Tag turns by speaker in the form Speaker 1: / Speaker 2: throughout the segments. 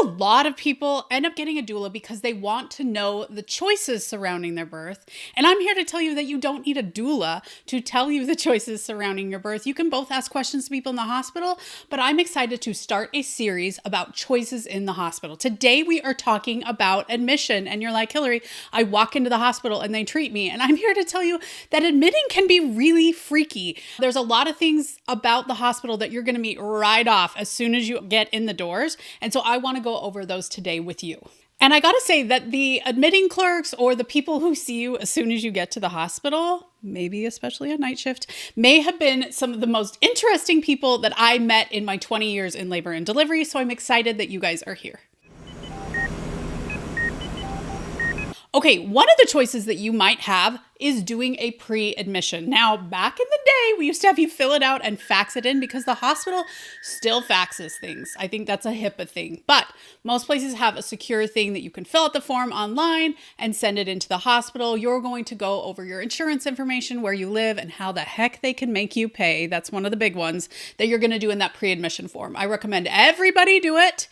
Speaker 1: a lot of people end up getting a doula because they want to know the choices surrounding their birth. And I'm here to tell you that you don't need a doula to tell you the choices surrounding your birth. You can both ask questions to people in the hospital, but I'm excited to start a series about choices in the hospital. Today, we are talking about admission. And you're like, Hillary, I walk into the hospital and they treat me. And I'm here to tell you that admitting can be really freaky. There's a lot of things about the hospital that you're going to meet right off as soon as you get in the doors. And so I want to go over those today with you. And I got to say that the admitting clerks or the people who see you as soon as you get to the hospital, maybe especially a night shift, may have been some of the most interesting people that I met in my 20 years in labor and delivery. So I'm excited that you guys are here. Okay, one of the choices that you might have is doing a pre-admission. Now, back in the day, we used to have you fill it out and fax it in because the hospital still faxes things. I think that's a HIPAA thing, but most places have a secure thing that you can fill out the form online and send it into the hospital. You're going to go over your insurance information, where you live, and how the heck they can make you pay. That's one of the big ones that you're going to do in that pre-admission form. I recommend everybody do it.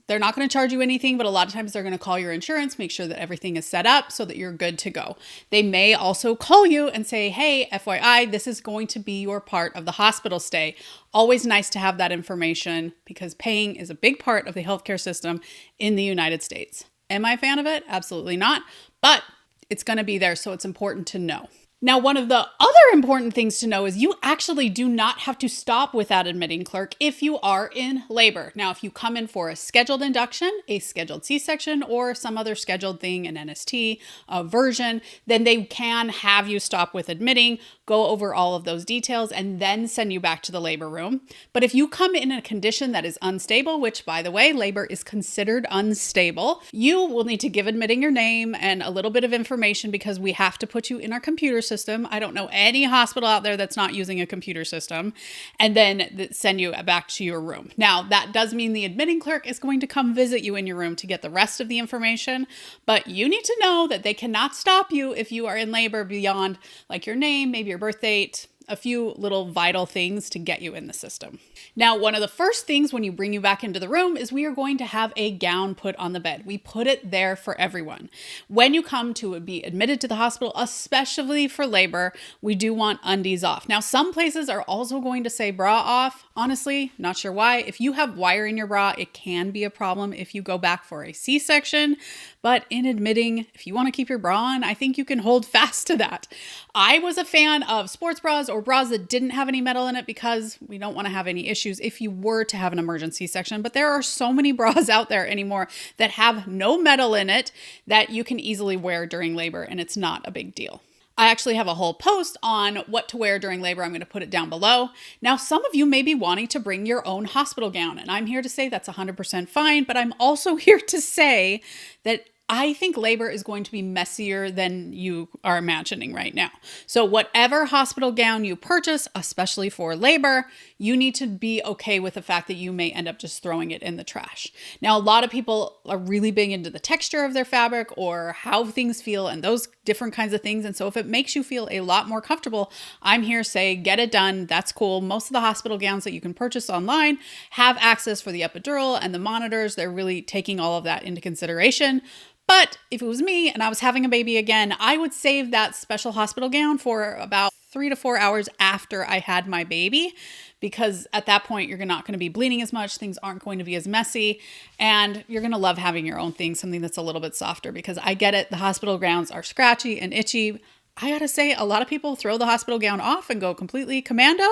Speaker 1: They're not going to charge you anything, but a lot of times they're going to call your insurance, make sure that everything is set up so that you're good to go. They may also call you and say, hey, FYI, this is going to be your part of the hospital stay. Always nice to have that information because paying is a big part of the healthcare system in the United States. Am I a fan of it? Absolutely not, but it's going to be there, so it's important to know. Now, one of the other important things to know is you actually do not have to stop with that admitting clerk if you are in labor. Now, if you come in for a scheduled induction, a scheduled C-section, or some other scheduled thing, an NST, a version, then they can have you stop with admitting, go over all of those details, and then send you back to the labor room. But if you come in a condition that is unstable, which, by the way, labor is considered unstable, you will need to give admitting your name and a little bit of information because we have to put you in our computer system. I don't know any hospital out there that's not using a computer system, and then send you back to your room. Now, that does mean the admitting clerk is going to come visit you in your room to get the rest of the information, but you need to know that they cannot stop you if you are in labor beyond like your name, maybe your birth date, a few little vital things to get you in the system. Now, one of the first things when you bring you back into the room is we are going to have a gown put on the bed. We put it there for everyone. When you come to be admitted to the hospital, especially for labor, we do want undies off. Now, some places are also going to say bra off. Honestly, not sure why. If you have wire in your bra, it can be a problem if you go back for a C-section. But in admitting, if you want to keep your bra on, I think you can hold fast to that. I was a fan of sports bras or bras that didn't have any metal in it because we don't want to have any issues if you were to have an emergency section. But there are so many bras out there anymore that have no metal in it that you can easily wear during labor, and it's not a big deal. I actually have a whole post on what to wear during labor. I'm going to put it down below. Now, some of you may be wanting to bring your own hospital gown, and I'm here to say that's 100% fine, but I'm also here to say that I think labor is going to be messier than you are imagining right now. So whatever hospital gown you purchase, especially for labor, you need to be okay with the fact that you may end up just throwing it in the trash. Now, a lot of people are really big into the texture of their fabric or how things feel and those different kinds of things. And so if it makes you feel a lot more comfortable, I'm here to say, get it done. That's cool. Most of the hospital gowns that you can purchase online have access for the epidural and the monitors. They're really taking all of that into consideration. But if it was me and I was having a baby again, I would save that special hospital gown for about 3 to 4 hours after I had my baby, because at that point, you're not going to be bleeding as much. Things aren't going to be as messy, and you're going to love having your own thing, something that's a little bit softer, because I get it. The hospital gowns are scratchy and itchy. I gotta say, a lot of people throw the hospital gown off and go completely commando.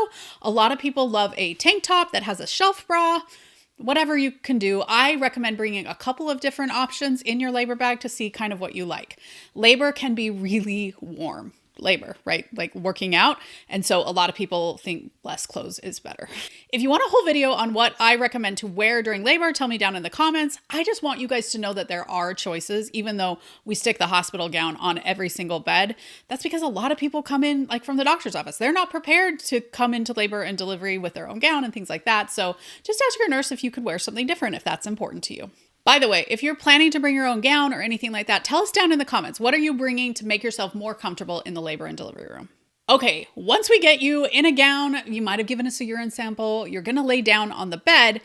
Speaker 1: A lot of people love a tank top that has a shelf bra. Whatever you can do, I recommend bringing a couple of different options in your labor bag to see kind of what you like. Labor can be really warm. Labor, right? Like working out. And so a lot of people think less clothes is better. If you want a whole video on what I recommend to wear during labor, tell me down in the comments. I just want you guys to know that there are choices, even though we stick the hospital gown on every single bed. That's because a lot of people come in like from the doctor's office. They're not prepared to come into labor and delivery with their own gown and things like that. So just ask your nurse if you could wear something different if that's important to you. By the way, if you're planning to bring your own gown or anything like that, tell us down in the comments. What are you bringing to make yourself more comfortable in the labor and delivery room? Okay, once we get you in a gown, you might have given us a urine sample. You're going to lay down on the bed.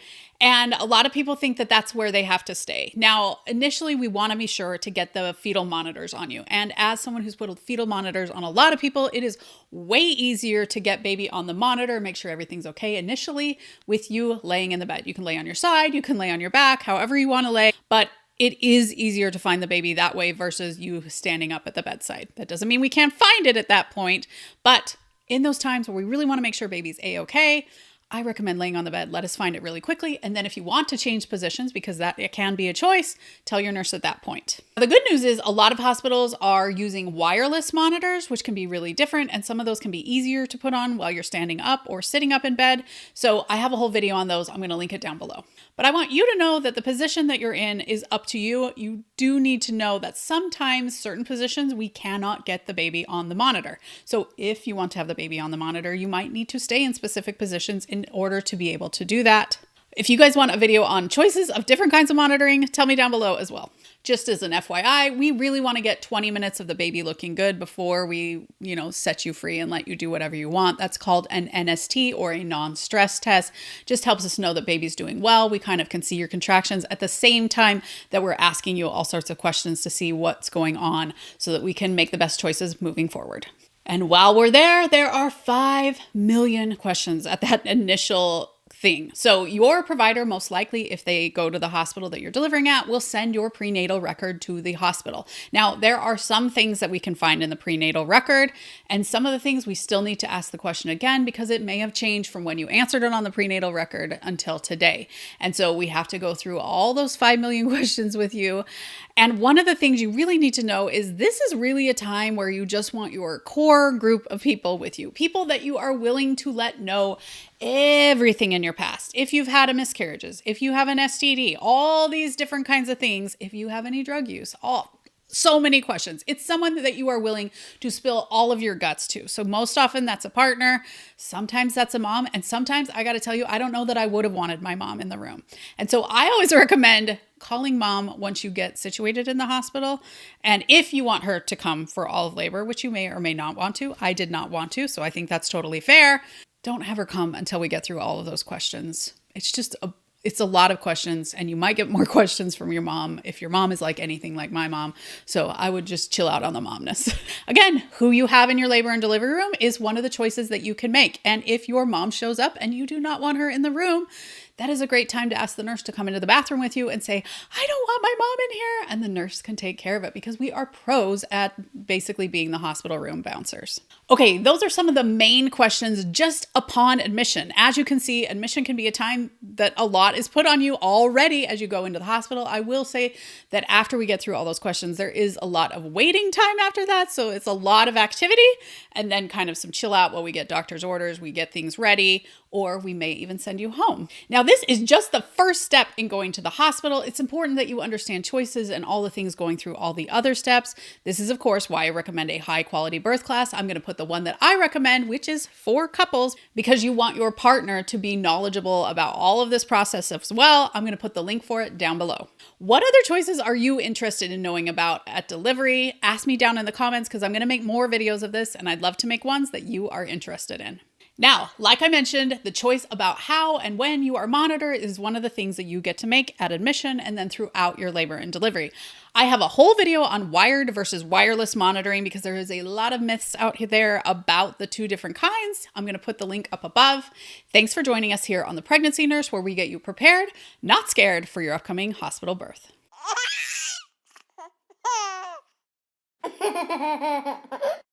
Speaker 1: And a lot of people think that that's where they have to stay. Now, initially, we want to be sure to get the fetal monitors on you. And as someone who's put fetal monitors on a lot of people, it is way easier to get baby on the monitor, make sure everything's okay initially with you laying in the bed. You can lay on your side, you can lay on your back, however you want to lay, but it is easier to find the baby that way versus you standing up at the bedside. That doesn't mean we can't find it at that point, but in those times where we really want to make sure baby's A-okay, I recommend laying on the bed. Let us find it really quickly. And then if you want to change positions, because that it can be a choice, tell your nurse at that point. The good news is a lot of hospitals are using wireless monitors, which can be really different. And some of those can be easier to put on while you're standing up or sitting up in bed. So I have a whole video on those. I'm going to link it down below. But I want you to know that the position that you're in is up to you. You do need to know that sometimes certain positions we cannot get the baby on the monitor. So if you want to have the baby on the monitor, you might need to stay in specific positions in order to be able to do that. If you guys want a video on choices of different kinds of monitoring, tell me down below as well. Just as an FYI, we really want to get 20 minutes of the baby looking good before we, set you free and let you do whatever you want. That's called an NST or a non-stress test. Just helps us know that baby's doing well. We kind of can see your contractions at the same time that we're asking you all sorts of questions to see what's going on so that we can make the best choices moving forward. And while we're there are 5 million questions at that initial thing. So your provider, most likely, if they go to the hospital that you're delivering at, will send your prenatal record to the hospital. Now, there are some things that we can find in the prenatal record, and some of the things we still need to ask the question again because it may have changed from when you answered it on the prenatal record until today. And so we have to go through all those 5 million questions with you. And one of the things you really need to know is this is really a time where you just want your core group of people with you, people that you are willing to let know everything in your past. If you've had a miscarriages, if you have an STD, all these different kinds of things, if you have any drug use, so many questions. It's someone that you are willing to spill all of your guts to. So most often that's a partner. Sometimes that's a mom. And sometimes I got to tell you, I don't know that I would have wanted my mom in the room. And so I always recommend calling mom once you get situated in the hospital. And if you want her to come for all of labor, which you may or may not want to, I did not want to. So I think that's totally fair. Don't have her come until we get through all of those questions. It's a lot of questions, and you might get more questions from your mom if your mom is like anything like my mom. So I would just chill out on the momness. Again, who you have in your labor and delivery room is one of the choices that you can make. And if your mom shows up and you do not want her in the room, that is a great time to ask the nurse to come into the bathroom with you and say, I don't want my mom in here. And the nurse can take care of it because we are pros at basically being the hospital room bouncers. Okay, those are some of the main questions just upon admission. As you can see, admission can be a time that a lot is put on you already as you go into the hospital. I will say that after we get through all those questions, there is a lot of waiting time after that. So it's a lot of activity and then kind of some chill out while we get doctor's orders, we get things ready, or we may even send you home. Now, this is just the first step in going to the hospital. It's important that you understand choices and all the things going through all the other steps. This is, of course, why I recommend a high quality birth class. I'm going to put the one that I recommend, which is for couples, because you want your partner to be knowledgeable about all of this process as well. I'm going to put the link for it down below. What other choices are you interested in knowing about at delivery? Ask me down in the comments because I'm going to make more videos of this and I'd love to make ones that you are interested in. Now, like I mentioned, the choice about how and when you are monitored is one of the things that you get to make at admission and then throughout your labor and delivery. I have a whole video on wired versus wireless monitoring because there is a lot of myths out there about the two different kinds. I'm going to put the link up above. Thanks for joining us here on The Pregnancy Nurse, where we get you prepared, not scared for your upcoming hospital birth.